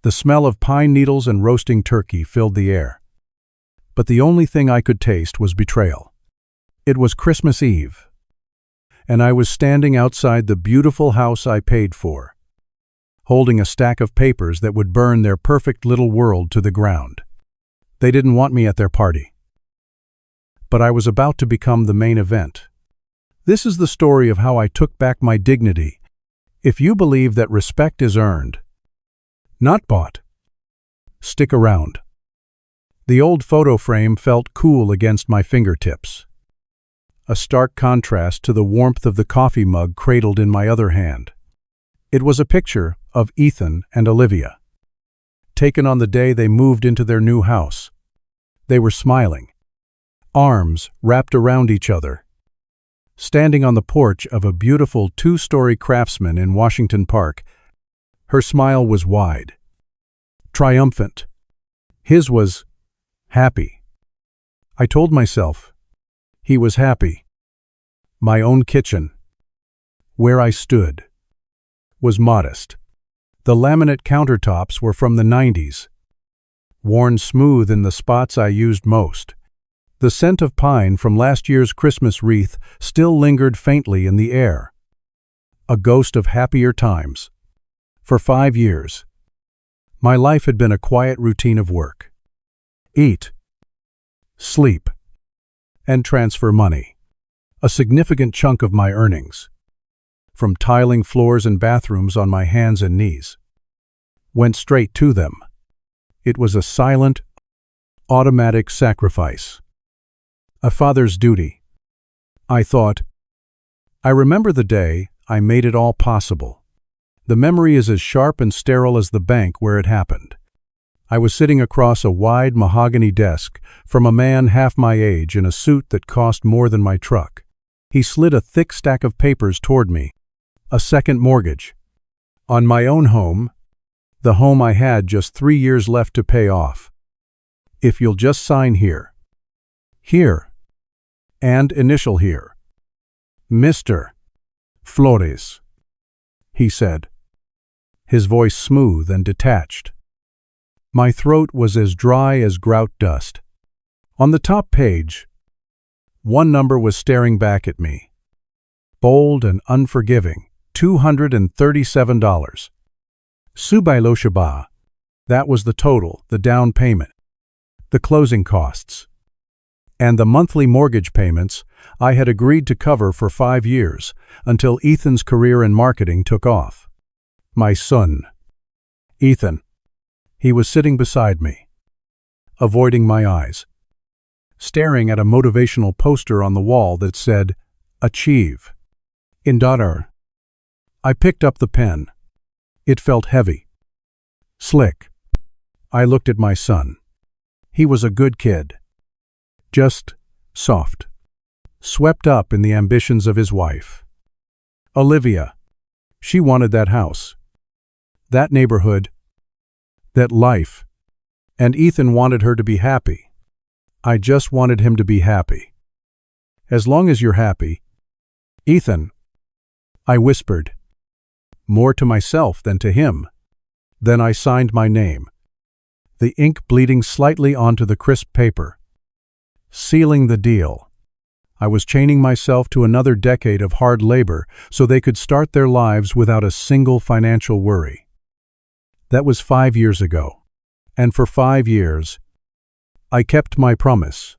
The smell of pine needles and roasting turkey filled the air. But the only thing I could taste was betrayal. It was Christmas Eve, and I was standing outside the beautiful house I paid for, holding a stack of papers that would burn their perfect little world to the ground. They didn't want me at their party. But I was about to become the main event. This is the story of how I took back my dignity. If you believe that respect is earned, not bought, stick around. The old photo frame felt cool against my fingertips, a stark contrast to the warmth of the coffee mug cradled in my other hand. It was a picture of Ethan and Olivia, taken on the day they moved into their new house. They were smiling, arms wrapped around each other, standing on the porch of a beautiful two-story Craftsman in Washington Park. Her smile was wide, triumphant. His was happy. I told myself he was happy. My own kitchen, where I stood, was modest. The laminate countertops were from the 90s, worn smooth in the spots I used most. The scent of pine from last year's Christmas wreath still lingered faintly in the air, a ghost of happier times. For 5 years, my life had been a quiet routine of work. Eat, sleep, and transfer money. A significant chunk of my earnings, from tiling floors and bathrooms on my hands and knees, went straight to them. It was a silent, automatic sacrifice. A father's duty. I thought. I remember the day I made it all possible. The memory is as sharp and sterile as the bank where it happened. I was sitting across a wide mahogany desk from a man half my age in a suit that cost more than my truck. He slid a thick stack of papers toward me. A second mortgage. On my own home, the home I had just 3 years left to pay off. If you'll just sign here. Here. And initial here. Mr. Flores, he said, his voice smooth and detached. My throat was as dry as grout dust. On the top page, one number was staring back at me, bold and unforgiving, $237. Subailo Shaba. That was the total, the down payment, the closing costs, and the monthly mortgage payments I had agreed to cover for 5 years until Ethan's career in marketing took off. My son, Ethan. He was sitting beside me, avoiding my eyes, staring at a motivational poster on the wall that said, "Achieve." In dollar. I picked up the pen. It felt heavy, slick. I looked at my son. He was a good kid, just soft, swept up in the ambitions of his wife. Olivia. She wanted that house, that neighborhood, that life, and Ethan wanted her to be happy. I just wanted him to be happy. As long as you're happy, Ethan, I whispered, more to myself than to him. Then I signed my name, the ink bleeding slightly onto the crisp paper, sealing the deal. I was chaining myself to another decade of hard labor so they could start their lives without a single financial worry. That was 5 years ago, and for 5 years, I kept my promise.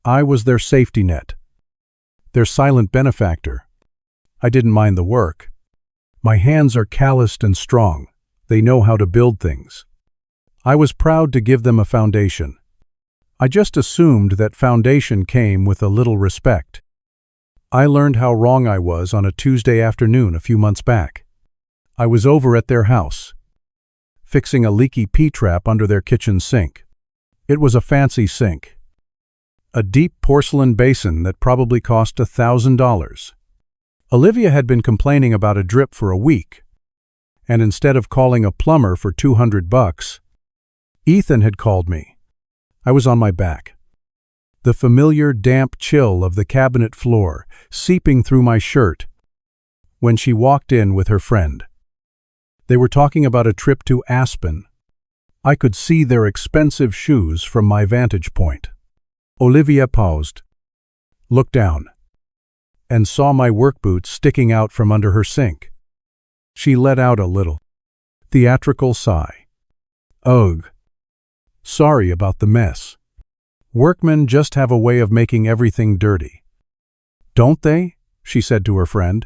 I was their safety net, their silent benefactor. I didn't mind the work. My hands are calloused and strong. They know how to build things. I was proud to give them a foundation. I just assumed that foundation came with a little respect. I learned how wrong I was on a Tuesday afternoon a few months back. I was over at their house, fixing a leaky P-trap under their kitchen sink. It was a fancy sink, a deep porcelain basin that probably cost $1,000. Olivia had been complaining about a drip for a week, and instead of calling a plumber for $200, Ethan had called me. I was on my back, the familiar damp chill of the cabinet floor seeping through my shirt, when she walked in with her friend. They were talking about a trip to Aspen, I could see their expensive shoes from my vantage point. Olivia paused, looked down, and saw my work boots sticking out from under her sink. She let out a little, theatrical sigh. Ugh. Sorry about the mess. Workmen just have a way of making everything dirty. Don't they? She said to her friend.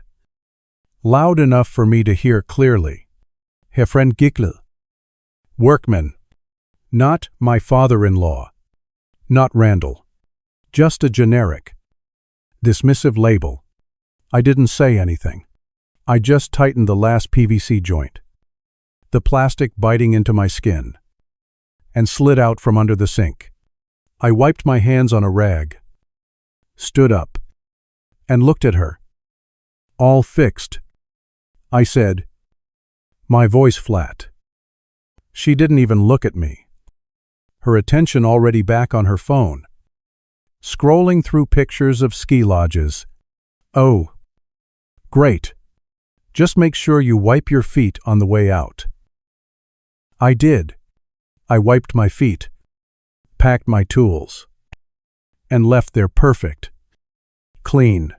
Loud enough for me to hear clearly. Herr friend Gickle. Workman. Not my father-in-law. Not Randall. Just a generic, dismissive label. I didn't say anything. I just tightened the last PVC joint, the plastic biting into my skin, and slid out from under the sink. I wiped my hands on a rag, stood up, and looked at her. All fixed, I said, my voice flat. She didn't even look at me, her attention already back on her phone, scrolling through pictures of ski lodges. Oh, great. Just make sure you wipe your feet on the way out. I did. I wiped my feet, packed my tools, and left their perfect, clean,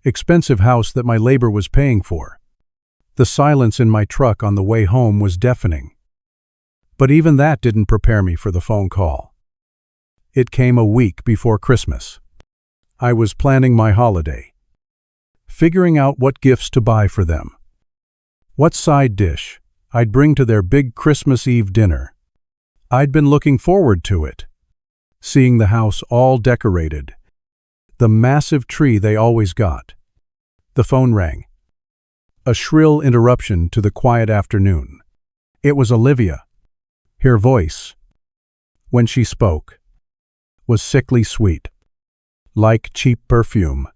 expensive house that my labor was paying for. The silence in my truck on the way home was deafening. But even that didn't prepare me for the phone call. It came a week before Christmas. I was planning my holiday, figuring out what gifts to buy for them, what side dish I'd bring to their big Christmas Eve dinner. I'd been looking forward to it, seeing the house all decorated, the massive tree they always got. The phone rang. A shrill interruption to the quiet afternoon. It was Olivia. Her voice, when she spoke, was sickly sweet, like cheap perfume.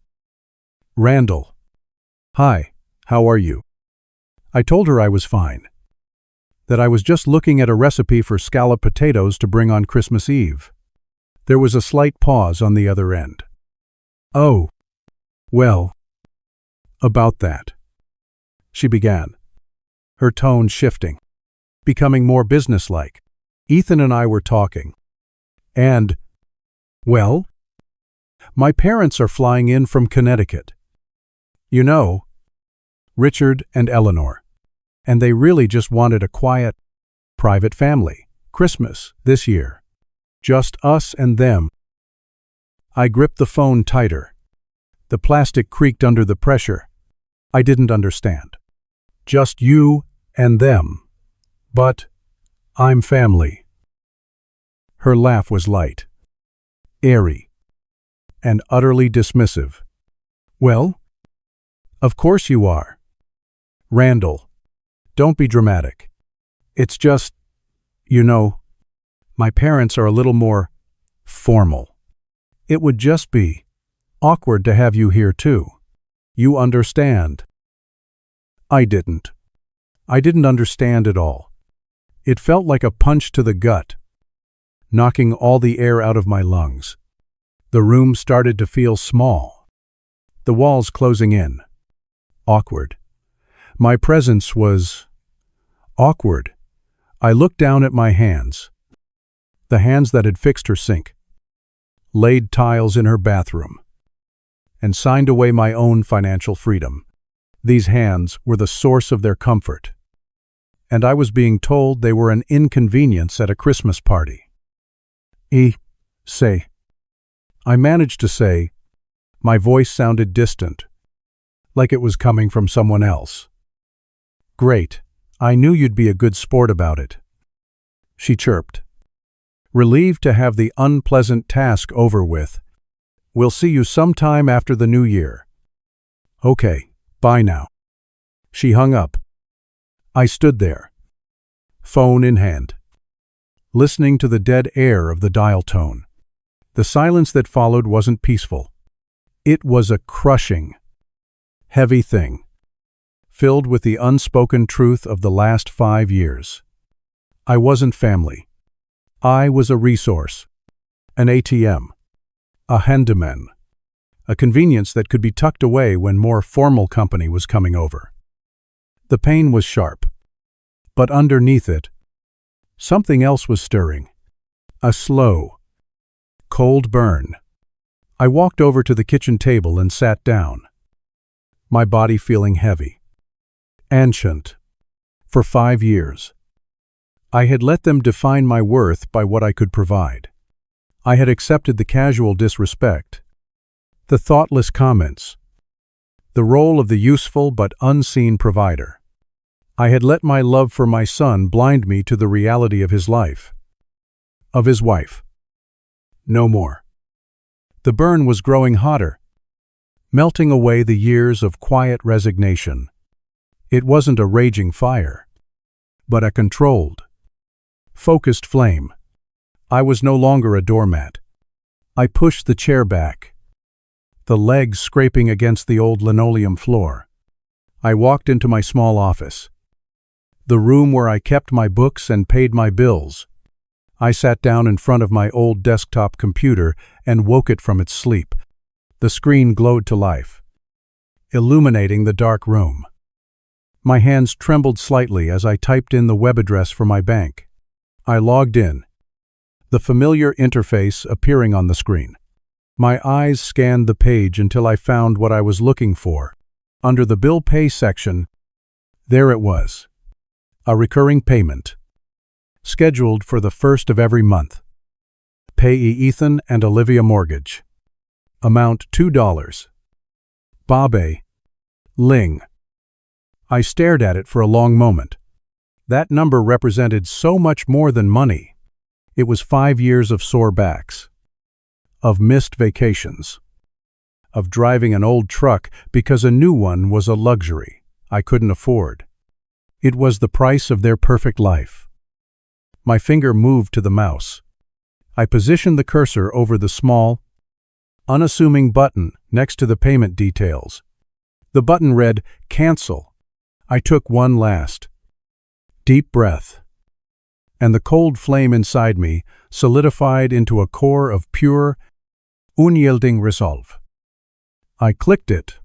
Randall. Hi, how are you? I told her I was fine, that I was just looking at a recipe for scalloped potatoes to bring on Christmas Eve. There was a slight pause on the other end. Oh, well, about that, she began, her tone shifting, becoming more businesslike. Ethan and I were talking, and, well, my parents are flying in from Connecticut. You know, Richard and Eleanor, and they really just wanted a quiet, private family Christmas this year. Just us and them. I gripped the phone tighter. The plastic creaked under the pressure. I didn't understand. Just you and them. But I'm family. Her laugh was light, airy, and utterly dismissive. Well, of course you are. Randall, don't be dramatic. It's just, you know, my parents are a little more formal. It would just be awkward to have you here too. You understand? I didn't. I didn't understand at all. It felt like a punch to the gut, knocking all the air out of my lungs. The room started to feel small, the walls closing in. Awkward. My presence was awkward. I looked down at my hands, the hands that had fixed her sink, laid tiles in her bathroom, and signed away my own financial freedom. These hands were the source of their comfort, and I was being told they were an inconvenience at a Christmas party. Say. I managed to say. My voice sounded distant, like it was coming from someone else. Great. I knew you'd be a good sport about it. She chirped, relieved to have the unpleasant task over with. We'll see you sometime after the new year. Okay, bye now. She hung up. I stood there, phone in hand, listening to the dead air of the dial tone. The silence that followed wasn't peaceful. It was a crushing, heavy thing, filled with the unspoken truth of the last 5 years. I wasn't family. I was a resource, an ATM, a handyman, a convenience that could be tucked away when more formal company was coming over. The pain was sharp, but underneath it, something else was stirring. A slow, cold burn. I walked over to the kitchen table and sat down, my body feeling heavy. Ancient. For 5 years. I had let them define my worth by what I could provide. I had accepted the casual disrespect, the thoughtless comments, the role of the useful but unseen provider. I had let my love for my son blind me to the reality of his life, of his wife. No more. The burn was growing hotter, melting away the years of quiet resignation. It wasn't a raging fire, but a controlled, focused flame. I was no longer a doormat. I pushed the chair back, the legs scraping against the old linoleum floor. I walked into my small office, the room where I kept my books and paid my bills. I sat down in front of my old desktop computer and woke it from its sleep. The screen glowed to life, illuminating the dark room. My hands trembled slightly as I typed in the web address for my bank. I logged in, the familiar interface appearing on the screen. My eyes scanned the page until I found what I was looking for. Under the Bill Pay section, there it was. A recurring payment, scheduled for the 1st of every month. Payee Ethan and Olivia mortgage. Amount $2. Babe. Ling. I stared at it for a long moment. That number represented so much more than money. It was 5 years of sore backs, of missed vacations, of driving an old truck because a new one was a luxury I couldn't afford. It was the price of their perfect life. My finger moved to the mouse. I positioned the cursor over the small, unassuming button next to the payment details. The button read, "Cancel." I took one last, deep breath, and the cold flame inside me solidified into a core of pure, unyielding resolve. I clicked it.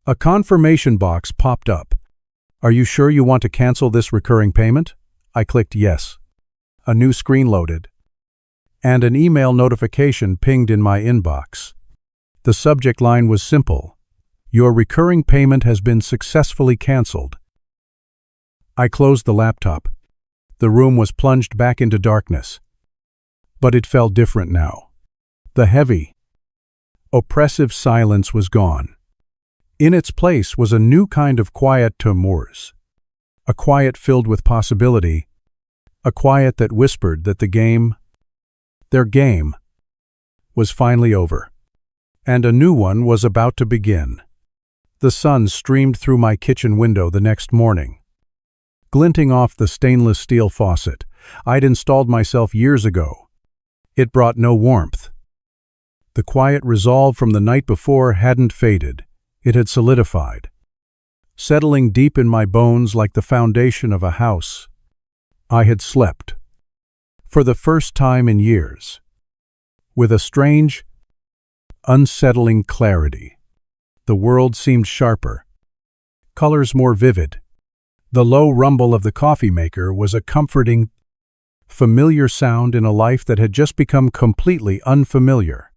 A confirmation box popped up. "Are you sure you want to cancel this recurring payment?" I clicked yes. A new screen loaded, and an email notification pinged in my inbox. The subject line was simple: "Your recurring payment has been successfully canceled." I closed the laptop. The room was plunged back into darkness. But it felt different now. The heavy, oppressive silence was gone. In its place was a new kind of quiet to Moors. A quiet filled with possibility. A quiet that whispered that their game, was finally over. And a new one was about to begin. The sun streamed through my kitchen window the next morning, glinting off the stainless steel faucet I'd installed myself years ago. It brought no warmth. The quiet resolve from the night before hadn't faded. It had solidified, settling deep in my bones like the foundation of a house. I had slept, for the first time in years, with a strange, unsettling clarity. The world seemed sharper, colors more vivid. The low rumble of the coffee maker was a comforting, familiar sound in a life that had just become completely unfamiliar.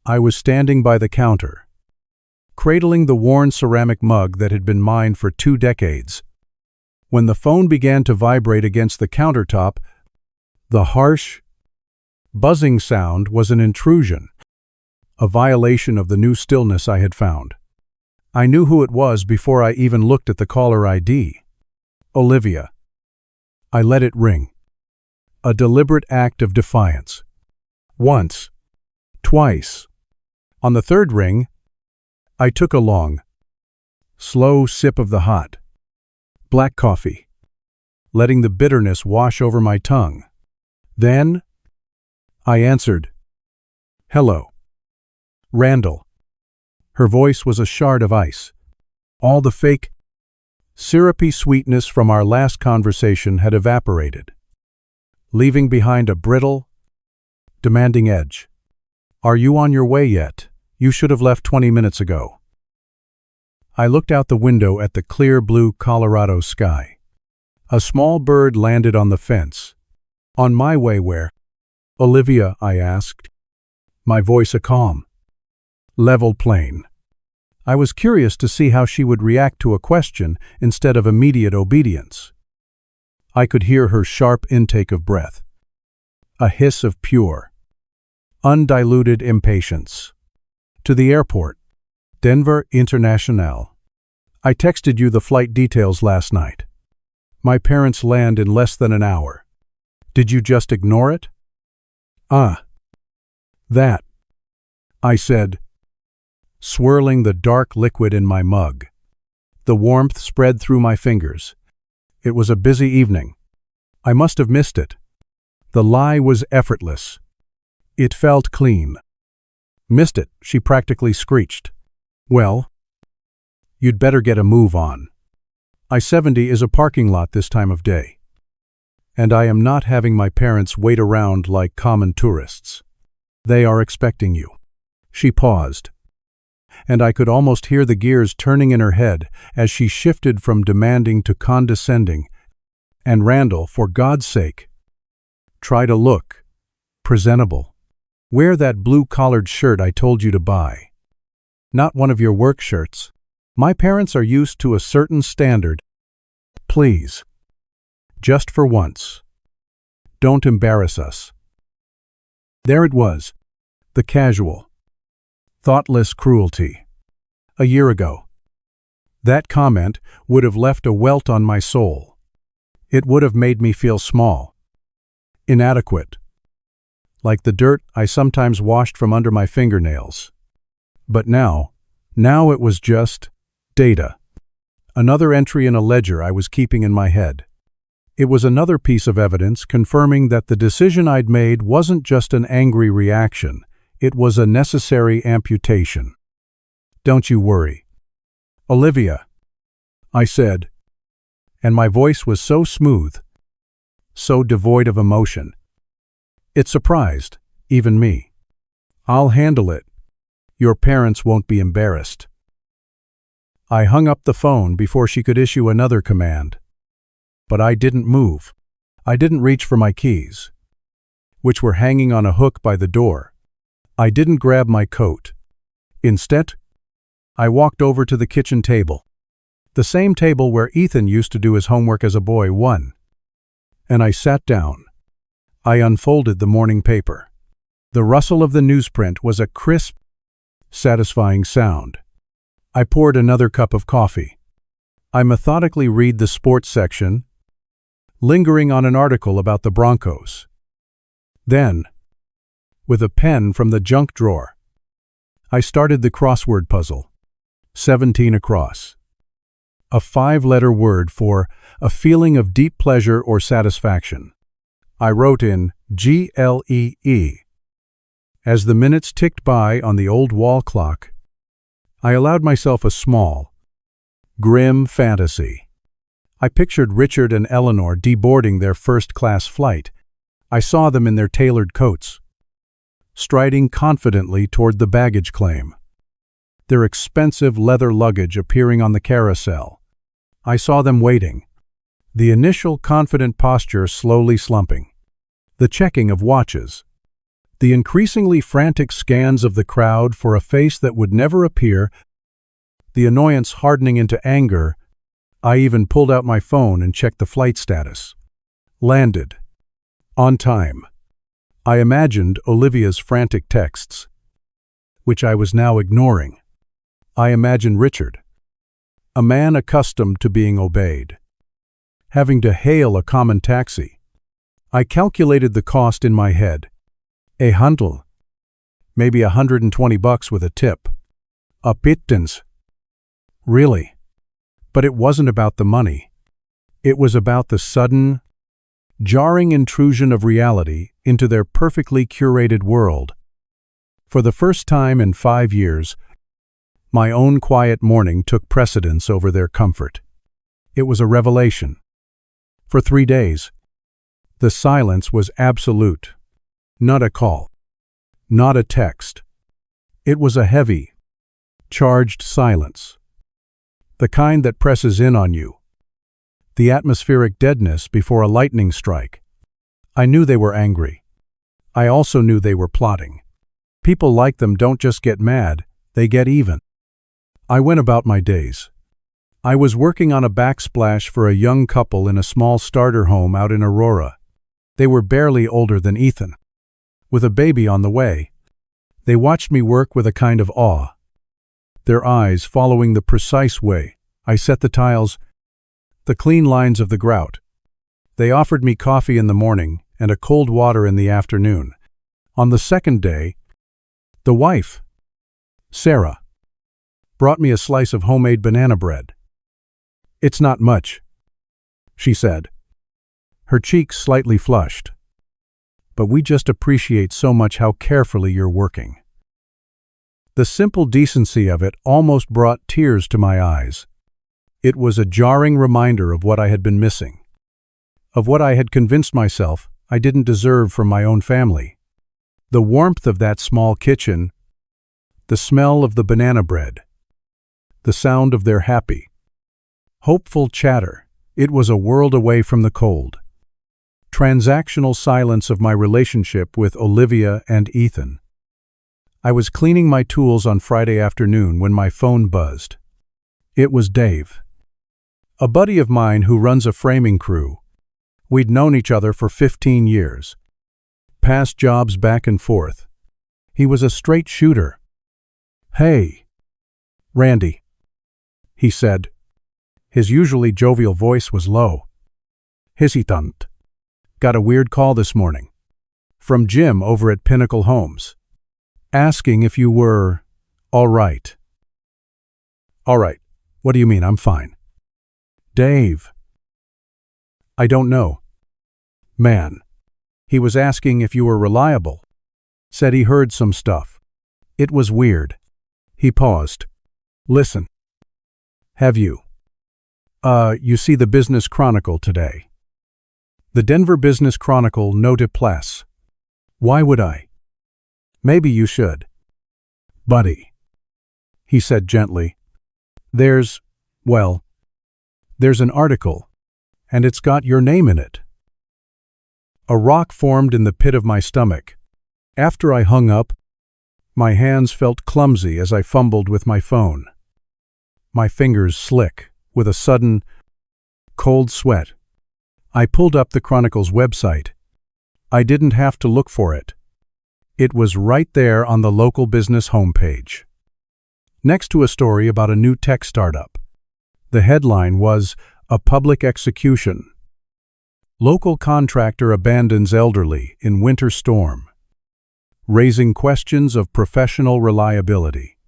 I was standing by the counter, cradling the worn ceramic mug that had been mine for 2 decades. When the phone began to vibrate against the countertop, the harsh, buzzing sound was an intrusion, a violation of the new stillness I had found. I knew who it was before I even looked at the caller ID. Olivia. I let it ring. A deliberate act of defiance. Once. Twice. On the 3rd ring, I took a long, slow sip of the hot, black coffee, letting the bitterness wash over my tongue. Then, I answered, "Hello. Randall." Her voice was a shard of ice. All the fake, syrupy sweetness from our last conversation had evaporated, leaving behind a brittle, demanding edge. "Are you on your way yet? You should have left 20 minutes ago." I looked out the window at the clear blue Colorado sky. A small bird landed on the fence. On my way where? Olivia, I asked, my voice a calm, level plain. I was curious to see how she would react to a question instead of immediate obedience. I could hear her sharp intake of breath, a hiss of pure, undiluted impatience. To the airport, Denver International. I texted you the flight details last night. My parents land in less than an hour. Did you just ignore it? That, I said, swirling the dark liquid in my mug. The warmth spread through my fingers. It was a busy evening. I must have missed it. The lie was effortless. It felt clean. Missed it, she practically screeched. Well, you'd better get a move on. I-70 is a parking lot this time of day. And I am not having my parents wait around like common tourists. They are expecting you. She paused, and I could almost hear the gears turning in her head as she shifted from demanding to condescending. And Randall, for God's sake, try to look presentable. Wear that blue-collared shirt I told you to buy. Not one of your work shirts. My parents are used to a certain standard. Please, just for once, don't embarrass us. There it was, the casual, thoughtless cruelty. A year ago, that comment would have left a welt on my soul. It would have made me feel small, inadequate, like the dirt I sometimes washed from under my fingernails. But now it was just data. Another entry in a ledger I was keeping in my head. It was another piece of evidence confirming that the decision I'd made wasn't just an angry reaction, it was a necessary amputation. Don't you worry, Olivia, I said, and my voice was so smooth, so devoid of emotion. It surprised, even me. I'll handle it. Your parents won't be embarrassed. I hung up the phone before she could issue another command. But I didn't move. I didn't reach for my keys, which were hanging on a hook by the door. I didn't grab my coat. Instead, I walked over to the kitchen table, the same table where Ethan used to do his homework as a boy, and I sat down. I unfolded the morning paper. The rustle of the newsprint was a crisp, satisfying sound. I poured another cup of coffee. I methodically read the sports section, lingering on an article about the Broncos. Then, with a pen from the junk drawer, I started the crossword puzzle, 17 across. A 5-letter word for a feeling of deep pleasure or satisfaction. I wrote in GLEE. As the minutes ticked by on the old wall clock, I allowed myself a small, grim fantasy. I pictured Richard and Eleanor deboarding their first-class flight. I saw them in their tailored coats, striding confidently toward the baggage claim, their expensive leather luggage appearing on the carousel. I saw them waiting, the initial confident posture slowly slumping, the checking of watches, the increasingly frantic scans of the crowd for a face that would never appear, the annoyance hardening into anger. I even pulled out my phone and checked the flight status. Landed. On time. I imagined Olivia's frantic texts, which I was now ignoring. I imagined Richard, a man accustomed to being obeyed, having to hail a common taxi. I calculated the cost in my head. $100, maybe $120 with a tip. A pittance. Really. But it wasn't about the money. It was about the sudden, jarring intrusion of reality into their perfectly curated world. For the first time in 5 years, my own quiet morning took precedence over their comfort. It was a revelation. For 3 days, the silence was absolute. Not a call. Not a text. It was a heavy, charged silence. The kind that presses in on you. the atmospheric deadness before a lightning strike. I knew they were angry. I also knew they were plotting. People like them don't just get mad, they get even. I went about my days. I was working on a backsplash for a young couple in a small starter home out in Aurora. They were barely older than Ethan, with a baby on the way. They watched me work with a kind of awe, their eyes following the precise way I set the tiles, the clean lines of the grout. They offered me coffee in the morning and a cold water in the afternoon. On the second day, the wife, Sarah, brought me a slice of homemade banana bread. "It's not much," she said, her cheeks slightly flushed. "But we just appreciate so much how carefully you're working." The simple decency of it almost brought tears to my eyes. It was a jarring reminder of what I had been missing, of what I had convinced myself I didn't deserve from my own family. The warmth of that small kitchen, the smell of the banana bread, the sound of their happy, hopeful chatter. It was a world away from the cold, transactional silence of my relationship with Olivia and Ethan. I was cleaning my tools on Friday afternoon when my phone buzzed. It was Dave, a buddy of mine who runs a framing crew. We'd known each other for 15 years, past jobs back and forth. He was a straight shooter. "Hey, Randy," he said. His usually jovial voice was low. "Hesitant. Got a weird call this morning. From Jim over at Pinnacle Homes. Asking if you were all right." "All right. What do you mean? I'm fine." "Dave." "I don't know. Man. He was asking if you were reliable. Said he heard some stuff. It was weird." He paused. "Listen. Have you see the Business Chronicle today?" The Denver Business Chronicle, note plus. "Why would I?" "Maybe you should." "Buddy," he said gently, there's an article, and it's got your name in it." A rock formed in the pit of my stomach. After I hung up, my hands felt clumsy as I fumbled with my phone. My fingers slick with a sudden, cold sweat. I pulled up the Chronicle's website. I didn't have to look for it. It was right there on the local business homepage, next to a story about a new tech startup. The headline was, "A Public Execution. Local contractor abandons elderly in winter storm, raising questions of professional reliability."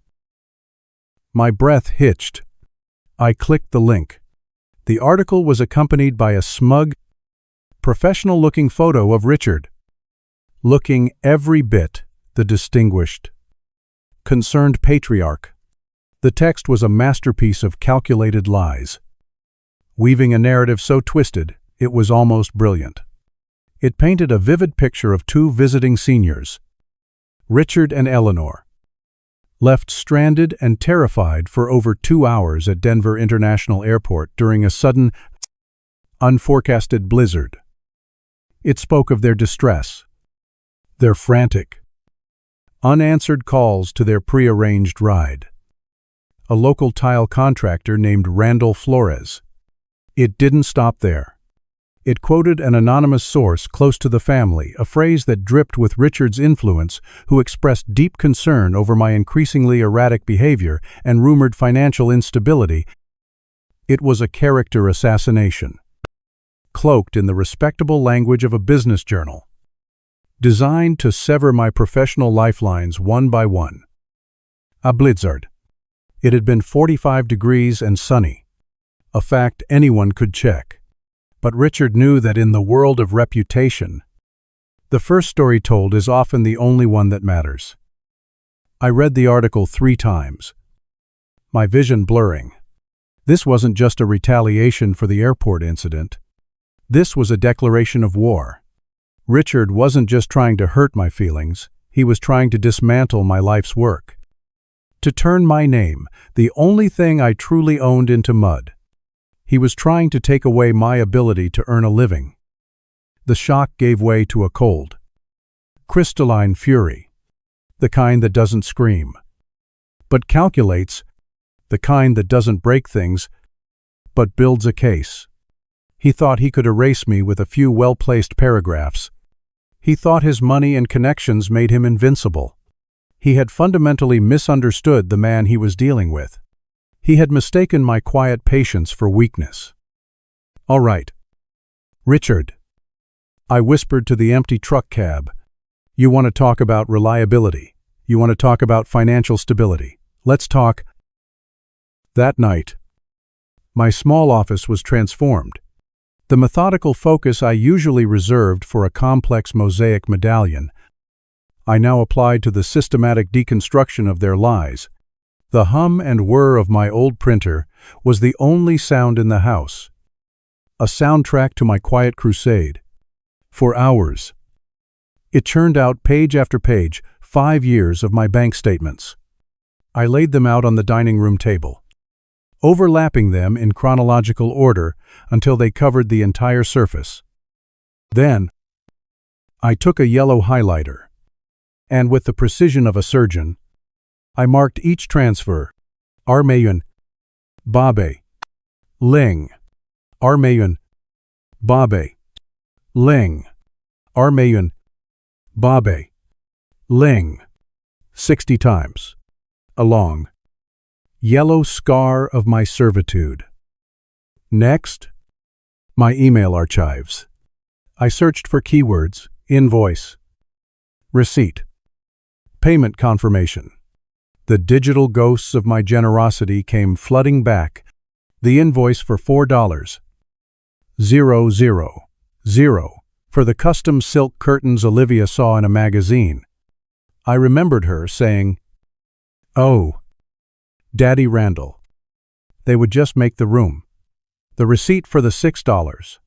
My breath hitched. I clicked the link. The article was accompanied by a smug, professional-looking photo of Richard, looking every bit the distinguished, concerned patriarch. The text was a masterpiece of calculated lies, weaving a narrative so twisted it was almost brilliant. It painted a vivid picture of two visiting seniors, Richard and Eleanor, left stranded and terrified for over 2 hours at Denver International Airport during a sudden, unforecasted blizzard. It spoke of their distress, their frantic, unanswered calls to their prearranged ride. A local tile contractor named Randall Flores. It didn't stop there. It quoted an anonymous source close to the family, a phrase that dripped with Richard's influence, who expressed deep concern over my increasingly erratic behavior and rumored financial instability. It was a character assassination, cloaked in the respectable language of a business journal, designed to sever my professional lifelines one by one. A blizzard. It had been 45 degrees and sunny, a fact anyone could check. But Richard knew that in the world of reputation, the first story told is often the only one that matters. I read the article 3 times, my vision blurring. This wasn't just a retaliation for the airport incident. This was a declaration of war. Richard wasn't just trying to hurt my feelings, he was trying to dismantle my life's work, to turn my name, the only thing I truly owned, into mud. He was trying to take away my ability to earn a living. The shock gave way to a cold, crystalline fury, the kind that doesn't scream, but calculates, the kind that doesn't break things, but builds a case. He thought he could erase me with a few well-placed paragraphs. He thought his money and connections made him invincible. He had fundamentally misunderstood the man he was dealing with. He had mistaken my quiet patience for weakness. "All right, Richard," I whispered to the empty truck cab. "You want to talk about reliability. You want to talk about financial stability. Let's talk." That night, my small office was transformed. The methodical focus I usually reserved for a complex mosaic medallion, I now applied to the systematic deconstruction of their lies. The hum and whir of my old printer was the only sound in the house, a soundtrack to my quiet crusade. For hours, it churned out page after page, 5 years of my bank statements. I laid them out on the dining room table, overlapping them in chronological order until they covered the entire surface. Then, I took a yellow highlighter, and with the precision of a surgeon, I marked each transfer: Armayun, Babe, Ling, Armayun, Babe, Ling, Armayun, Babe, Ling, 60 times. A long, yellow scar of my servitude. Next, my email archives. I searched for keywords: invoice, receipt, payment confirmation. The digital ghosts of my generosity came flooding back. The invoice for $4,000 for the custom silk curtains Olivia saw in a magazine. I remembered her saying, "Oh, Daddy Randall." They would just make the room. The receipt for the $6.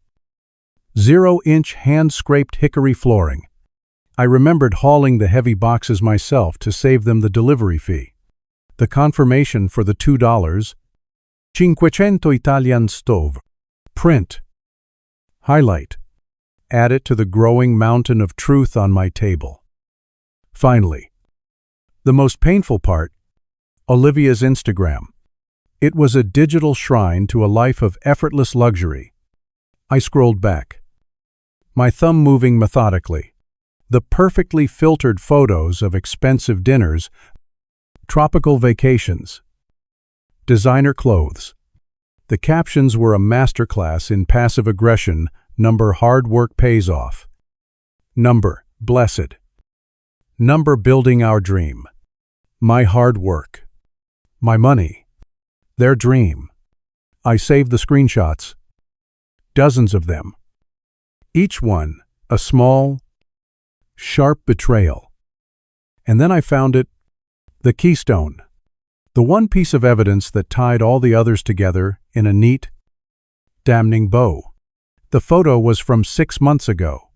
0-inch hand-scraped hickory flooring. I remembered hauling the heavy boxes myself to save them the delivery fee. The confirmation for the $2. 500 Italian stove. Print. Highlight. Add it to the growing mountain of truth on my table. Finally, the most painful part, Olivia's Instagram. It was a digital shrine to a life of effortless luxury. I scrolled back, my thumb moving methodically. The perfectly filtered photos of expensive dinners, tropical vacations, designer clothes. The captions were a masterclass in passive aggression. Number: hard work pays off. Number: blessed. Number: building our dream. My hard work. My money. Their dream. I saved the screenshots. Dozens of them. Each one a small, sharp betrayal. And then I found it, the keystone, the one piece of evidence that tied all the others together in a neat, damning bow. The photo was from 6 months ago.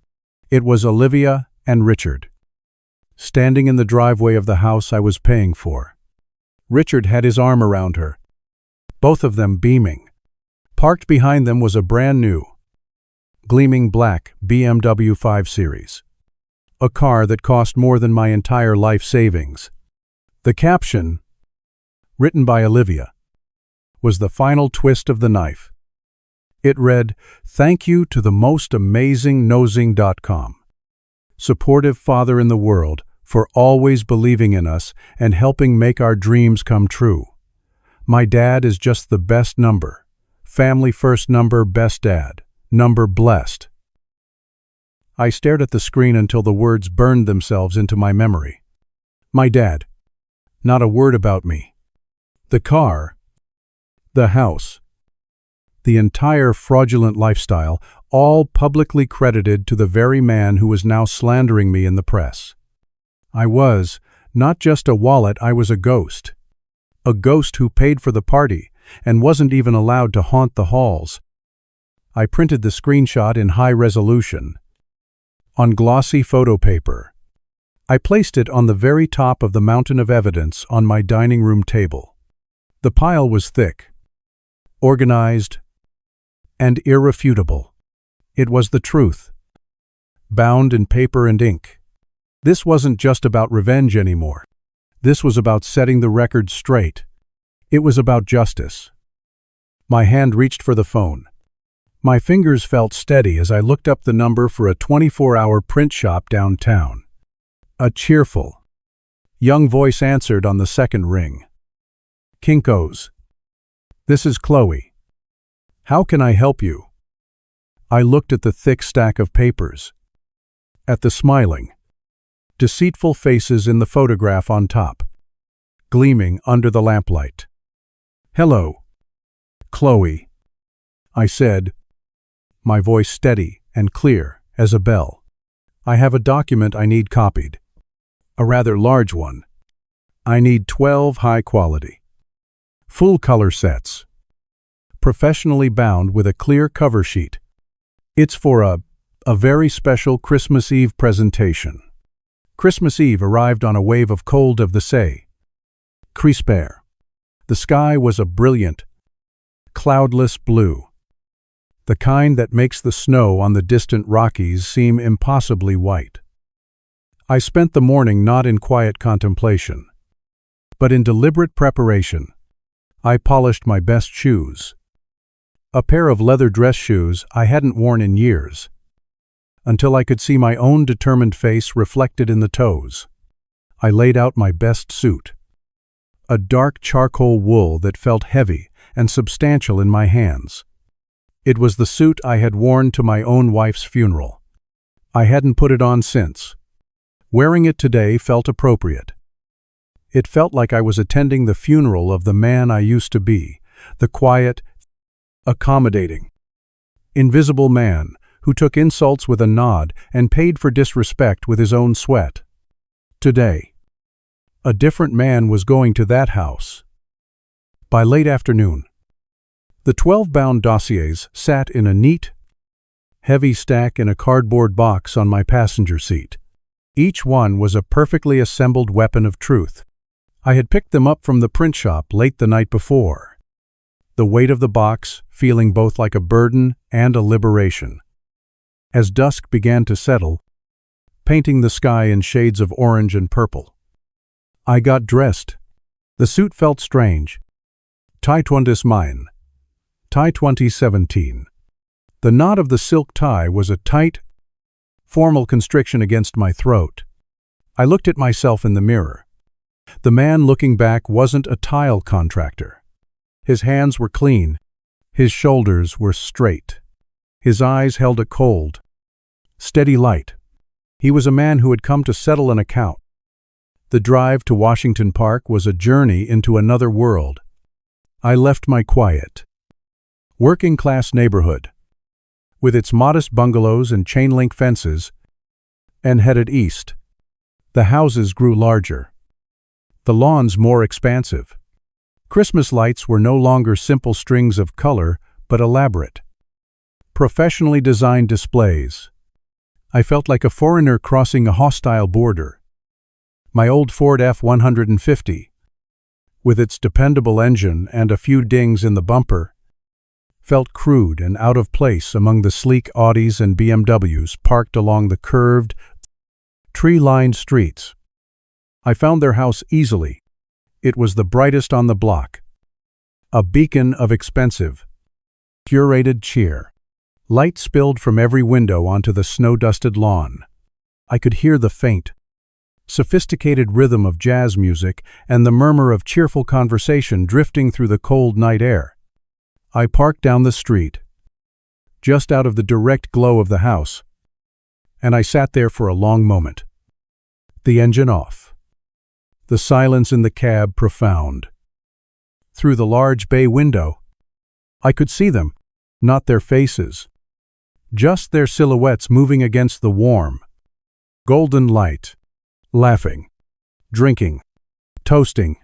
It was Olivia and Richard, standing in the driveway of the house I was paying for. Richard had his arm around her, both of them beaming. Parked behind them was a brand new, gleaming black BMW 5 Series. A car that cost more than my entire life savings. The caption, written by Olivia, was the final twist of the knife. It read, "Thank you to the most amazing nosing.com. Supportive father in the world for always believing in us and helping make our dreams come true. My dad is just the best number. Family first number, best dad. Number blessed." I stared at the screen until the words burned themselves into my memory. My dad. Not a word about me. The car. The house. The entire fraudulent lifestyle, all publicly credited to the very man who was now slandering me in the press. I was not just a wallet, I was a ghost. A ghost who paid for the party and wasn't even allowed to haunt the halls. I printed the screenshot in high resolution, on glossy photo paper. I placed it on the very top of the mountain of evidence on my dining room table. The pile was thick, organized, and irrefutable. It was the truth, bound in paper and ink. This wasn't just about revenge anymore. This was about setting the record straight. It was about justice. My hand reached for the phone. My fingers felt steady as I looked up the number for a 24-hour print shop downtown. A cheerful, young voice answered on the second ring. "Kinko's. This is Chloe. How can I help you?" I looked at the thick stack of papers, at the smiling, deceitful faces in the photograph on top, gleaming under the lamplight. "Hello, Chloe," I said, my voice steady and clear as a bell. "I have a document I need copied. A rather large one. I need 12 high-quality, full-color sets, professionally bound with a clear cover sheet. It's for a very special Christmas Eve presentation." Christmas Eve arrived on a wave of cold of the sea. Crisper. The sky was a brilliant, cloudless blue, the kind that makes the snow on the distant Rockies seem impossibly white. I spent the morning not in quiet contemplation, but in deliberate preparation. I polished my best shoes, a pair of leather dress shoes I hadn't worn in years, until I could see my own determined face reflected in the toes. I laid out my best suit, a dark charcoal wool that felt heavy and substantial in my hands. It was the suit I had worn to my own wife's funeral. I hadn't put it on since. Wearing it today felt appropriate. It felt like I was attending the funeral of the man I used to be, the quiet, accommodating, invisible man who took insults with a nod and paid for disrespect with his own sweat. Today, a different man was going to that house. By late afternoon, the 12 bound dossiers sat in a neat, heavy stack in a cardboard box on my passenger seat. Each one was a perfectly assembled weapon of truth. I had picked them up from the print shop late the night before, the weight of the box feeling both like a burden and a liberation. As dusk began to settle, painting the sky in shades of orange and purple, I got dressed. The suit felt strange. Tie 20 mine. Tie 2017. The knot of the silk tie was a tight, formal constriction against my throat. I looked at myself in the mirror. The man looking back wasn't a tile contractor. His hands were clean. His shoulders were straight. His eyes held a cold, steady light. He was a man who had come to settle an account. The drive to Washington Park was a journey into another world. I left my quiet, working-class neighborhood, with its modest bungalows and chain-link fences, and headed east. The houses grew larger, the lawns more expansive. Christmas lights were no longer simple strings of color, but elaborate, professionally designed displays. I felt like a foreigner crossing a hostile border. My old Ford F-150, with its dependable engine and a few dings in the bumper, felt crude and out of place among the sleek Audis and BMWs parked along the curved, tree-lined streets. I found their house easily. It was the brightest on the block, a beacon of expensive, curated cheer. Light spilled from every window onto the snow-dusted lawn. I could hear the faint, sophisticated rhythm of jazz music and the murmur of cheerful conversation drifting through the cold night air. I parked down the street, just out of the direct glow of the house, and I sat there for a long moment. The engine off. The silence in the cab profound. Through the large bay window, I could see them, not their faces, just their silhouettes moving against the warm, golden light, laughing, drinking, toasting.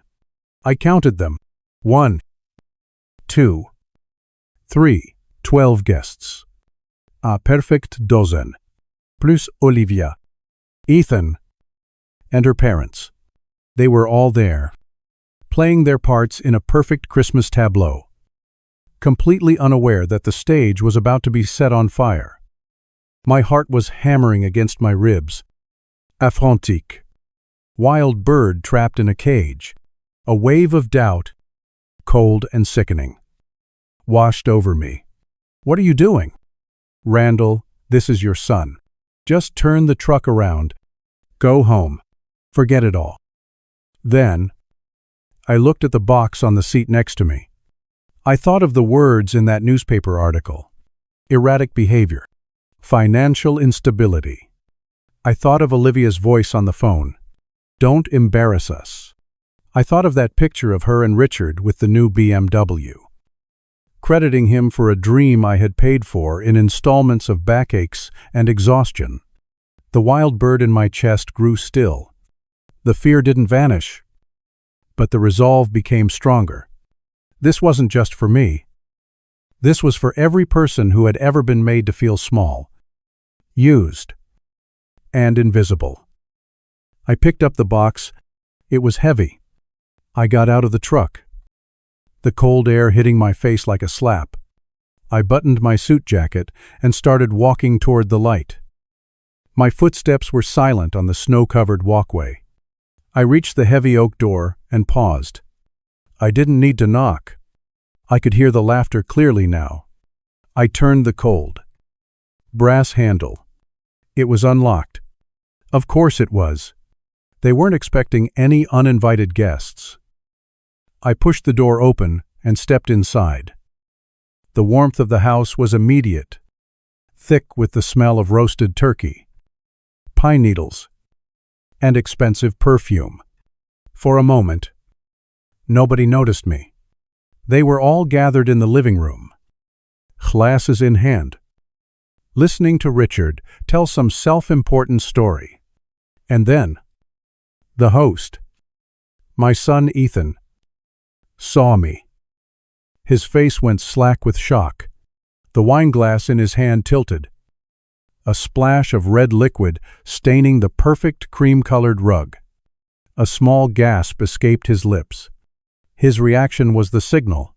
I counted them. 1, 2, 3, 12 guests. A perfect dozen, plus Olivia, Ethan, and her parents. They were all there, playing their parts in a perfect Christmas tableau. completely unaware that the stage was about to be set on fire. My heart was hammering against my ribs. Affrontique. Wild bird trapped in a cage. A wave of doubt, cold and sickening, washed over me. "What are you doing?" "Randall, this is your son. Just turn the truck around. Go home. Forget it all." Then, I looked at the box on the seat next to me. I thought of the words in that newspaper article. Erratic behavior. Financial instability. I thought of Olivia's voice on the phone. "Don't embarrass us." I thought of that picture of her and Richard with the new BMW, crediting him for a dream I had paid for in installments of backaches and exhaustion. The wild bird in my chest grew still. The fear didn't vanish, but the resolve became stronger. This wasn't just for me. This was for every person who had ever been made to feel small, used, and invisible. I picked up the box. It was heavy. I got out of the truck, the cold air hitting my face like a slap. I buttoned my suit jacket and started walking toward the light. My footsteps were silent on the snow-covered walkway. I reached the heavy oak door and paused. I didn't need to knock. I could hear the laughter clearly now. I turned the cold, brass handle. It was unlocked. Of course it was. They weren't expecting any uninvited guests. I pushed the door open and stepped inside. The warmth of the house was immediate, thick with the smell of roasted turkey, pine needles, and expensive perfume. For a moment, nobody noticed me. They were all gathered in the living room, glasses in hand, listening to Richard tell some self-important story. And then, the host, my son Ethan, saw me. His face went slack with shock. The wine glass in his hand tilted, a splash of red liquid staining the perfect cream-colored rug. A small gasp escaped his lips. His reaction was the signal.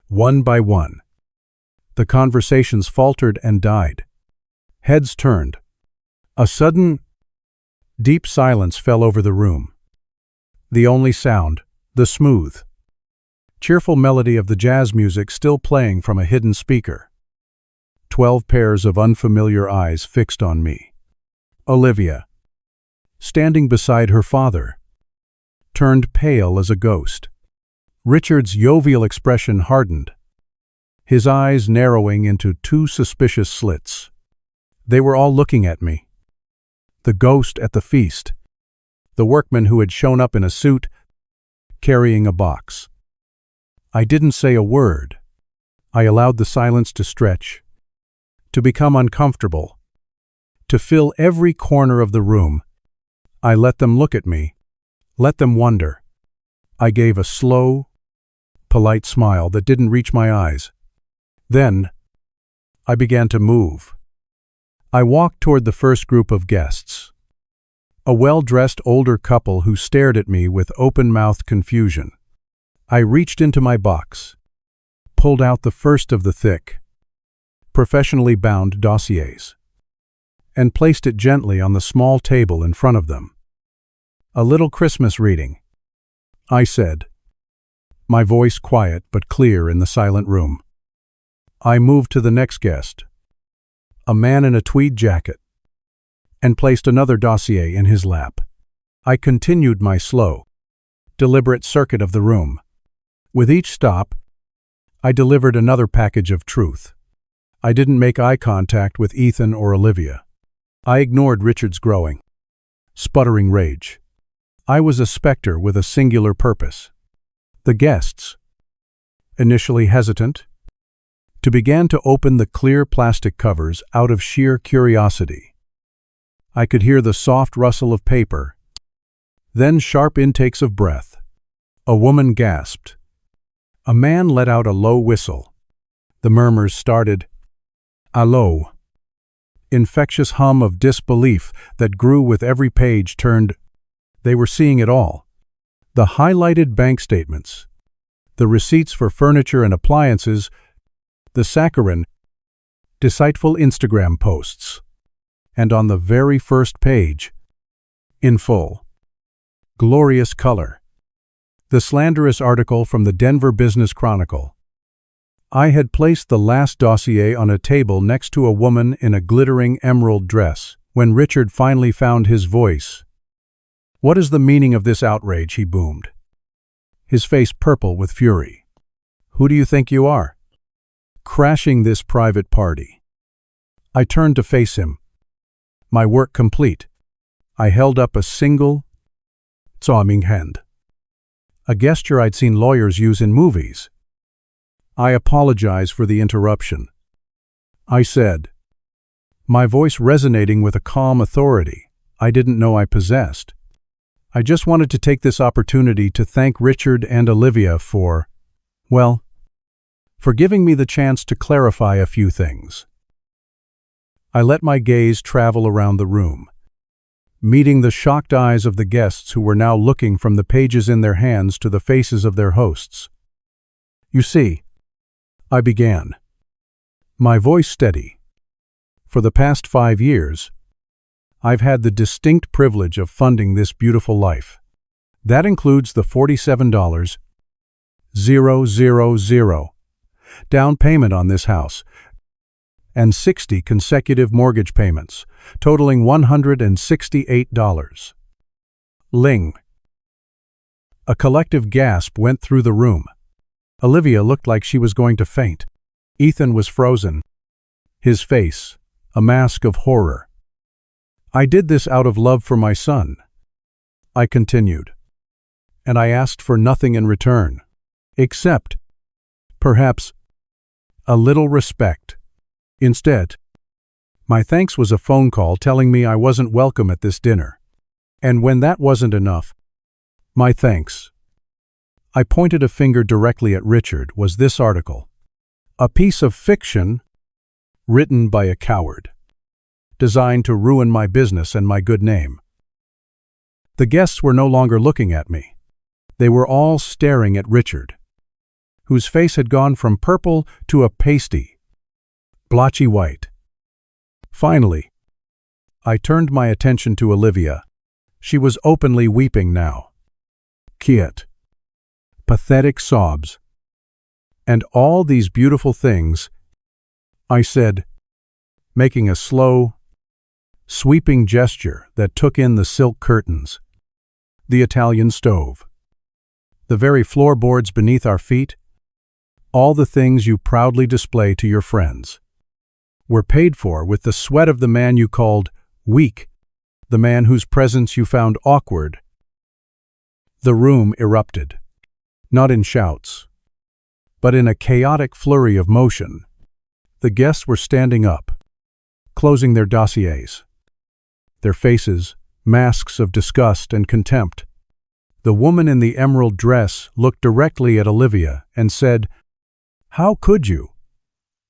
One by one, the conversations faltered and died. Heads turned. A sudden, deep silence fell over the room. The only sound, the smooth, cheerful melody of the jazz music still playing from a hidden speaker. 12 pairs of unfamiliar eyes fixed on me. Olivia, standing beside her father, turned pale as a ghost. Richard's jovial expression hardened, his eyes narrowing into two suspicious slits. They were all looking at me. The ghost at the feast, the workman who had shown up in a suit, carrying a box. I didn't say a word. I allowed the silence to stretch, to become uncomfortable, to fill every corner of the room. I let them look at me, let them wonder. I gave a slow, polite smile that didn't reach my eyes. Then, I began to move. I walked toward the first group of guests, a well-dressed older couple who stared at me with open-mouthed confusion. I reached into my box, pulled out the first of the thick, professionally bound dossiers, and placed it gently on the small table in front of them. "A little Christmas reading," I said, my voice quiet but clear in the silent room. I moved to the next guest, a man in a tweed jacket, and placed another dossier in his lap. I continued my slow, deliberate circuit of the room. With each stop, I delivered another package of truth. I didn't make eye contact with Ethan or Olivia. I ignored Richard's growing, sputtering rage. I was a specter with a singular purpose. The guests, initially hesitant, began to open the clear plastic covers out of sheer curiosity. I could hear the soft rustle of paper, then sharp intakes of breath. A woman gasped. A man let out a low whistle. The murmurs started. A low, infectious hum of disbelief that grew with every page turned. They were seeing it all. The highlighted bank statements, the receipts for furniture and appliances the saccharine, deceitful Instagram posts. And on the very first page, in full, glorious color, the slanderous article from the Denver Business Chronicle. I had placed the last dossier on a table next to a woman in a glittering emerald dress when Richard finally found his voice. "What is the meaning of this outrage?" he boomed, his face purple with fury. "Who do you think you are, crashing this private party?" I turned to face him, my work complete. I held up a single, charming hand, a gesture I'd seen lawyers use in movies. "I apologize for the interruption," I said, my voice resonating with a calm authority I didn't know I possessed. "I just wanted to take this opportunity to thank Richard and Olivia for, well, for giving me the chance to clarify a few things." I let my gaze travel around the room, meeting the shocked eyes of the guests who were now looking from the pages in their hands to the faces of their hosts. "You see," I began, my voice steady, "for the past 5 years, I've had the distinct privilege of funding this beautiful life. That includes the $47,000 down payment on this house, and 60 consecutive mortgage payments, totaling $168. Ling. A collective gasp went through the room. Olivia looked like she was going to faint. Ethan was frozen, his face a mask of horror. "I did this out of love for my son," I continued, "and I asked for nothing in return, except, perhaps, a little respect. Instead, my thanks was a phone call telling me I wasn't welcome at this dinner. And when that wasn't enough, my thanks," I pointed a finger directly at Richard, "was this article. A piece of fiction written by a coward, designed to ruin my business and my good name." The guests were no longer looking at me. They were all staring at Richard, whose face had gone from purple to a pasty, blotchy white. Finally, I turned my attention to Olivia. She was openly weeping now. Kiet. Pathetic sobs. "And all these beautiful things," I said, making a slow, sweeping gesture that took in the silk curtains, the Italian stove, the very floorboards beneath our feet, all the things you proudly display to your friends, were paid for with the sweat of the man you called weak, the man whose presence you found awkward. The room erupted, not in shouts, but in a chaotic flurry of motion. The guests were standing up, closing their dossiers, their faces masks of disgust and contempt. The woman in the emerald dress looked directly at Olivia and said, "How could you?"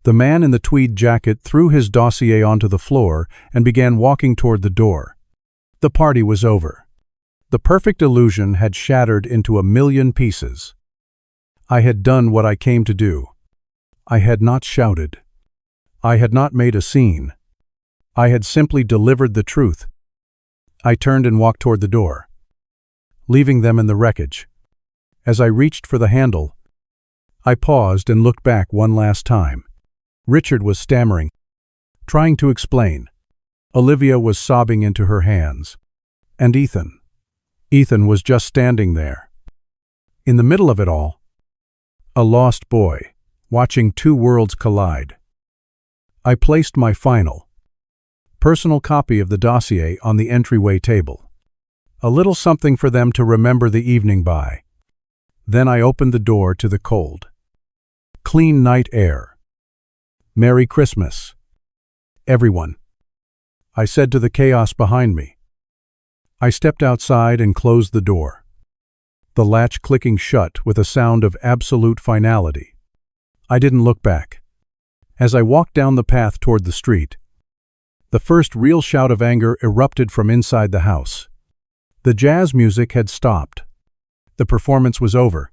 The man in the tweed jacket threw his dossier onto the floor and began walking toward the door. The party was over. The perfect illusion had shattered into a million pieces. I had done what I came to do. I had not shouted. I had not made a scene. I had simply delivered the truth. I turned and walked toward the door, leaving them in the wreckage. As I reached for the handle, I paused and looked back one last time. Richard was stammering, trying to explain. Olivia was sobbing into her hands. And Ethan. Ethan was just standing there. In the middle of it all, a lost boy, watching two worlds collide. I placed my final, personal copy of the dossier on the entryway table. A little something for them to remember the evening by. Then I opened the door to the cold, clean night air. "Merry Christmas, everyone," I said to the chaos behind me. I stepped outside and closed the door, the latch clicking shut with a sound of absolute finality. I didn't look back. As I walked down the path toward the street, the first real shout of anger erupted from inside the house. The jazz music had stopped. The performance was over.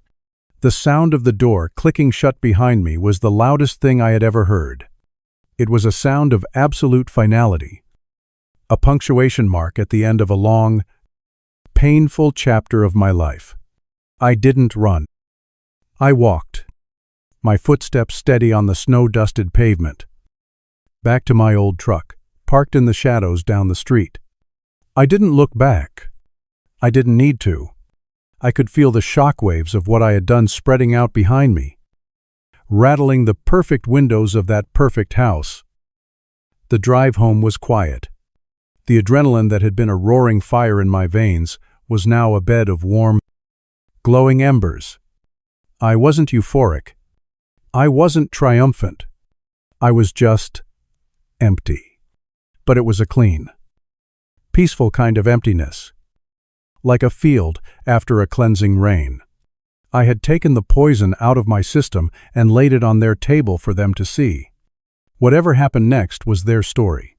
The sound of the door clicking shut behind me was the loudest thing I had ever heard. It was a sound of absolute finality, a punctuation mark at the end of a long, painful chapter of my life. I didn't run. I walked, my footsteps steady on the snow-dusted pavement, back to my old truck, parked in the shadows down the street. I didn't look back. I didn't need to. I could feel the shockwaves of what I had done spreading out behind me, rattling the perfect windows of that perfect house. The drive home was quiet. The adrenaline that had been a roaring fire in my veins was now a bed of warm, glowing embers. I wasn't euphoric. I wasn't triumphant. I was just empty. But it was a clean, peaceful kind of emptiness, like a field after a cleansing rain. I had taken the poison out of my system and laid it on their table for them to see. Whatever happened next was their story,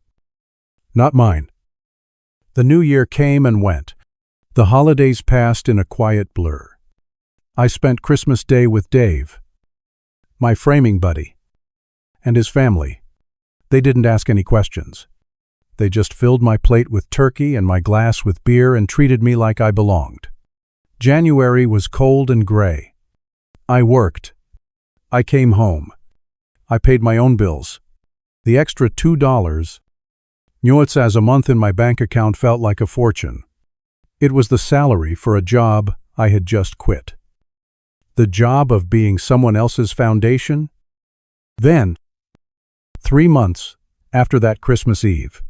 not mine. The new year came and went. The holidays passed in a quiet blur. I spent Christmas Day with Dave, my framing buddy, and his family. They didn't ask any questions. They just filled my plate with turkey and my glass with beer and treated me like I belonged. January was cold and gray. I worked. I came home. I paid my own bills. The extra $2 a month in my bank account felt like a fortune. It was the salary for a job I had just quit. The job of being someone else's foundation? Then, 3 months after that Christmas Eve,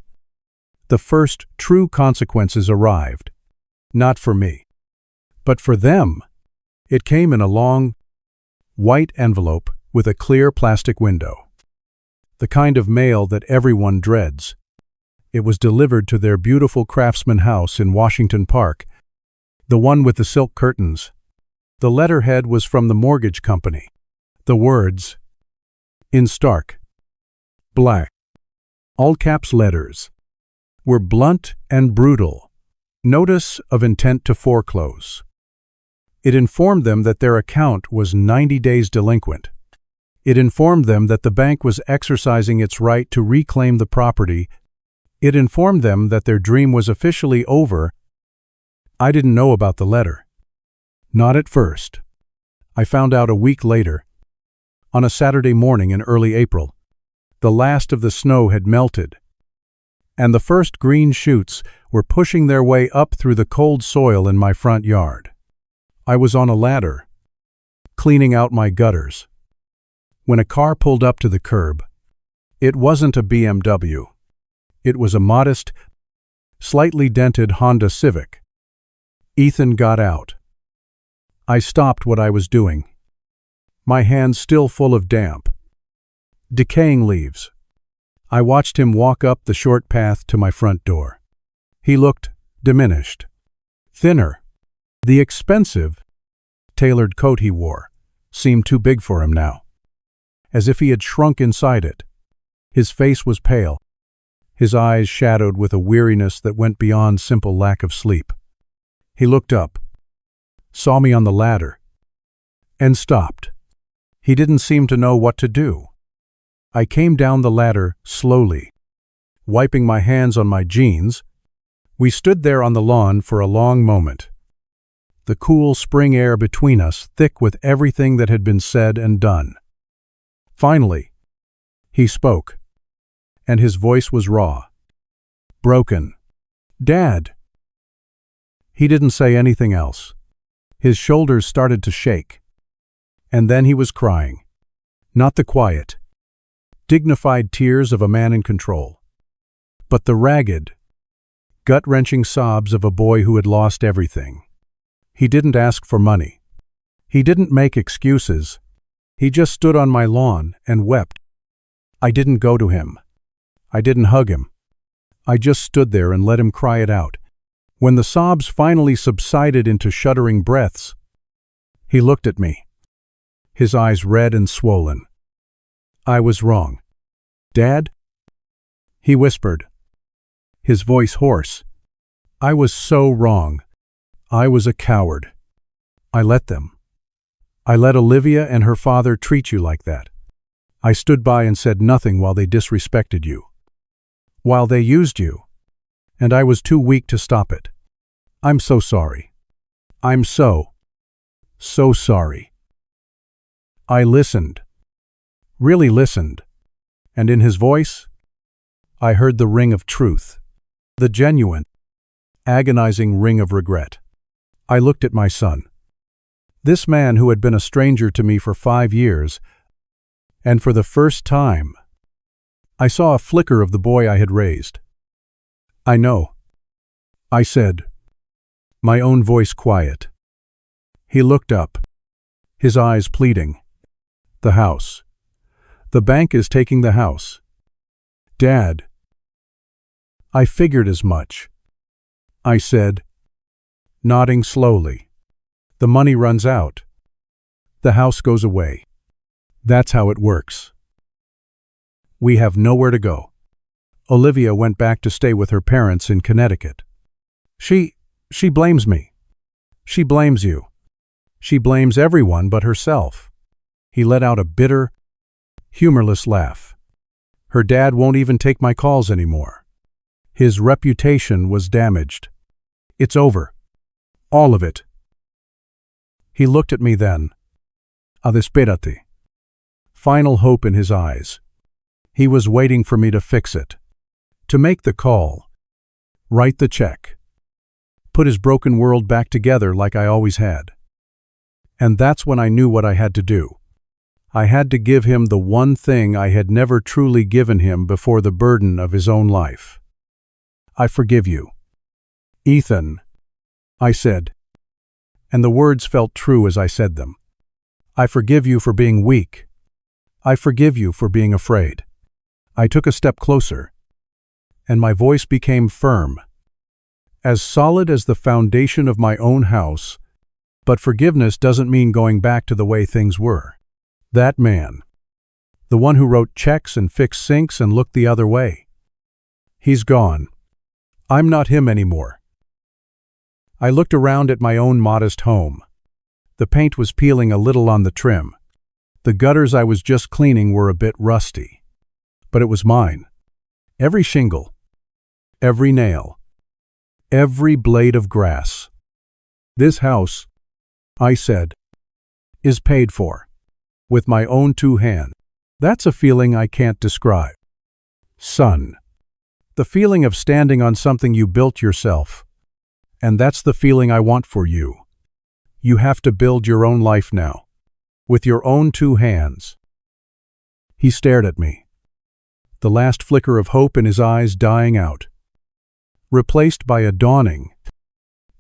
the first true consequences arrived. Not for me, but for them. It came in a long, white envelope with a clear plastic window. The kind of mail that everyone dreads. It was delivered to their beautiful Craftsman house in Washington Park, the one with the silk curtains. The letterhead was from the mortgage company. The words, in stark, black, all caps letters, were blunt and brutal. Notice of intent to foreclose. It informed them that their account was 90 days delinquent. It informed them that the bank was exercising its right to reclaim the property. It informed them that their dream was officially over. I didn't know about the letter. Not at first. I found out a week later. On a Saturday morning in early April, the last of the snow had melted, and the first green shoots were pushing their way up through the cold soil in my front yard. I was on a ladder, cleaning out my gutters, when a car pulled up to the curb. It wasn't a BMW. It was a modest, slightly dented Honda Civic. Ethan got out. I stopped what I was doing, my hands still full of damp, decaying leaves. I watched him walk up the short path to my front door. He looked diminished, thinner. The expensive, tailored coat he wore seemed too big for him now, as if he had shrunk inside it. His face was pale, his eyes shadowed with a weariness that went beyond simple lack of sleep. He looked up, saw me on the ladder, and stopped. He didn't seem to know what to do. I came down the ladder slowly, wiping my hands on my jeans. We stood there on the lawn for a long moment, the cool spring air between us thick with everything that had been said and done. Finally, he spoke, and his voice was raw, broken. "Dad." He didn't say anything else. His shoulders started to shake, and then he was crying. Not the quiet, dignified tears of a man in control, but the ragged, gut-wrenching sobs of a boy who had lost everything. He didn't ask for money. He didn't make excuses. He just stood on my lawn and wept. I didn't go to him. I didn't hug him. I just stood there and let him cry it out. When the sobs finally subsided into shuddering breaths, he looked at me, his eyes red and swollen. I was wrong. "Dad?" he whispered, his voice hoarse. I was so wrong. I was a coward. I let them. I let Olivia and her father treat you like that. I stood by and said nothing while they disrespected you. While they used you. And I was too weak to stop it. I'm so sorry. I'm so sorry. I listened. Really listened. And in his voice, I heard the ring of truth. The genuine, agonizing ring of regret. I looked at my son. This man who had been a stranger to me for 5 years, and for the first time, I saw a flicker of the boy I had raised. I know, I said, my own voice quiet. He looked up, his eyes pleading. The house. The bank is taking the house. Dad. I figured as much. I said, nodding slowly. The money runs out. The house goes away. That's how it works. We have nowhere to go. Olivia went back to stay with her parents in Connecticut. She blames me. She blames you. She blames everyone but herself. He let out a bitter, humorless laugh. Her dad won't even take my calls anymore. His reputation was damaged. It's over. All of it. He looked at me then. Desperate. Final hope in his eyes. He was waiting for me to fix it. To make the call. Write the check. Put his broken world back together like I always had. And that's when I knew what I had to do. I had to give him the one thing I had never truly given him before the burden of his own life. I forgive you. Ethan, I said. And the words felt true as I said them. I forgive you for being weak. I forgive you for being afraid. I took a step closer, and my voice became firm, as solid as the foundation of my own house, but forgiveness doesn't mean going back to the way things were. That man, the one who wrote checks and fixed sinks and looked the other way, he's gone. I'm not him anymore. I looked around at my own modest home. The paint was peeling a little on the trim. The gutters I was just cleaning were a bit rusty. But it was mine. Every shingle, every nail, every blade of grass. This house, I said, is paid for. With my own 2 hands. That's a feeling I can't describe. Son. The feeling of standing on something you built yourself. And that's the feeling I want for you. You have to build your own life now. With your own 2 hands. He stared at me. The last flicker of hope in his eyes dying out. Replaced by a dawning,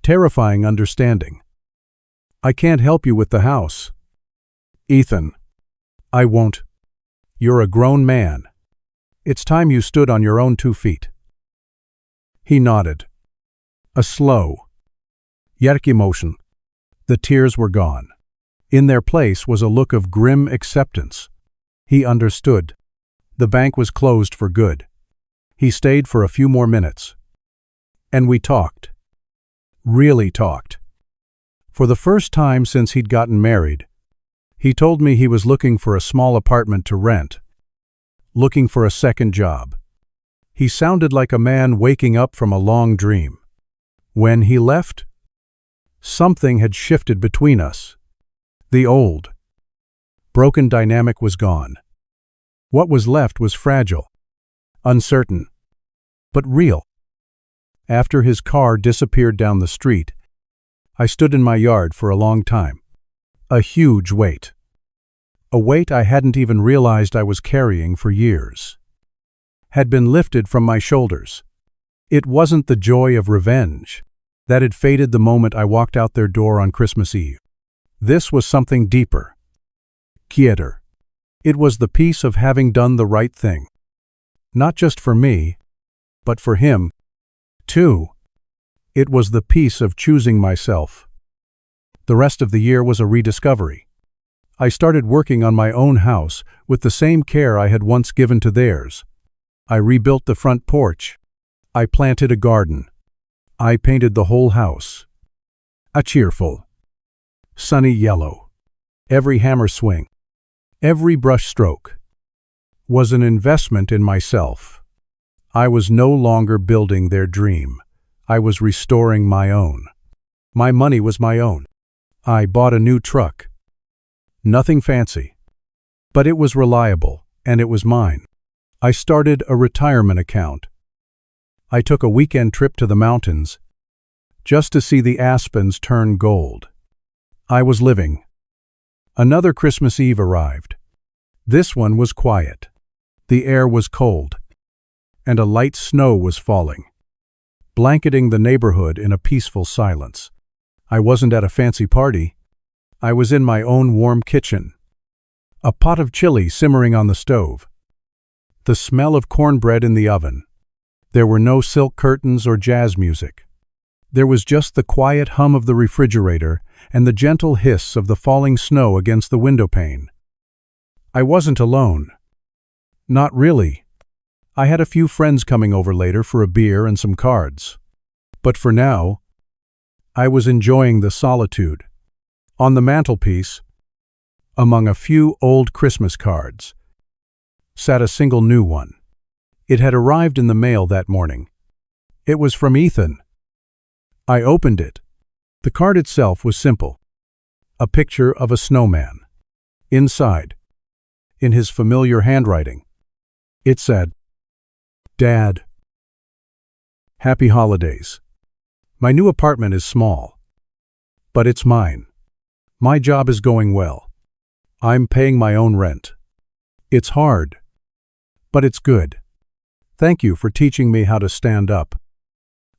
terrifying understanding. I can't help you with the house. Ethan, I won't. You're a grown man. It's time you stood on your own 2 feet. He nodded. A slow, yerk emotion. The tears were gone. In their place was a look of grim acceptance. He understood. The bank was closed for good. He stayed for a few more minutes. And we talked. Really talked. For the first time since he'd gotten married, he told me he was looking for a small apartment to rent. Looking for a second job. He sounded like a man waking up from a long dream. When he left, something had shifted between us. The old, broken dynamic was gone. What was left was fragile, uncertain, but real. After his car disappeared down the street, I stood in my yard for a long time. A huge weight. A weight I hadn't even realized I was carrying for years. Had been lifted from my shoulders. It wasn't the joy of revenge. That had faded the moment I walked out their door on Christmas Eve. This was something deeper. Quieter. It was the peace of having done the right thing. Not just for me, but for him, too. It was the peace of choosing myself. The rest of the year was a rediscovery. I started working on my own house with the same care I had once given to theirs. I rebuilt the front porch. I planted a garden. I painted the whole house. A cheerful, sunny yellow. Every hammer swing, every brush stroke, was an investment in myself. I was no longer building their dream. I was restoring my own. My money was my own. I bought a new truck. Nothing fancy. But it was reliable, and it was mine. I started a retirement account. I took a weekend trip to the mountains just to see the aspens turn gold. I was living. Another Christmas Eve arrived. This one was quiet. The air was cold, and a light snow was falling, blanketing the neighborhood in a peaceful silence. I wasn't at a fancy party. I was in my own warm kitchen. A pot of chili simmering on the stove. The smell of cornbread in the oven. There were no silk curtains or jazz music. There was just the quiet hum of the refrigerator and the gentle hiss of the falling snow against the window pane. I wasn't alone. Not really. I had a few friends coming over later for a beer and some cards. But for now, I was enjoying the solitude. On the mantelpiece, among a few old Christmas cards, sat a single new one. It had arrived in the mail that morning. It was from Ethan. I opened it. The card itself was simple. A picture of a snowman. Inside, in his familiar handwriting, it said, "Dad, happy holidays. My new apartment is small, but it's mine. My job is going well. I'm paying my own rent. It's hard, but it's good. Thank you for teaching me how to stand up.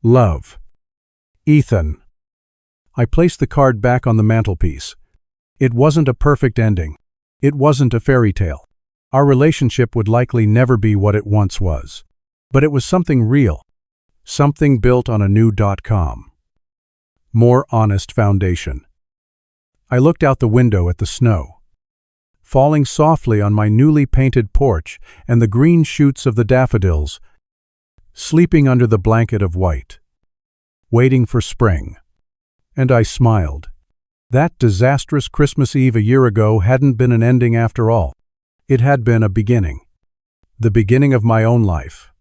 Love, Ethan." I placed the card back on the mantelpiece. It wasn't a perfect ending. It wasn't a fairy tale. Our relationship would likely never be what it once was. But it was something real. Something built on a new.com. More honest foundation. I looked out the window at the snow, falling softly on my newly painted porch and the green shoots of the daffodils, sleeping under the blanket of white, waiting for spring. And I smiled. That disastrous Christmas Eve a year ago hadn't been an ending after all. It had been a beginning. The beginning of my own life.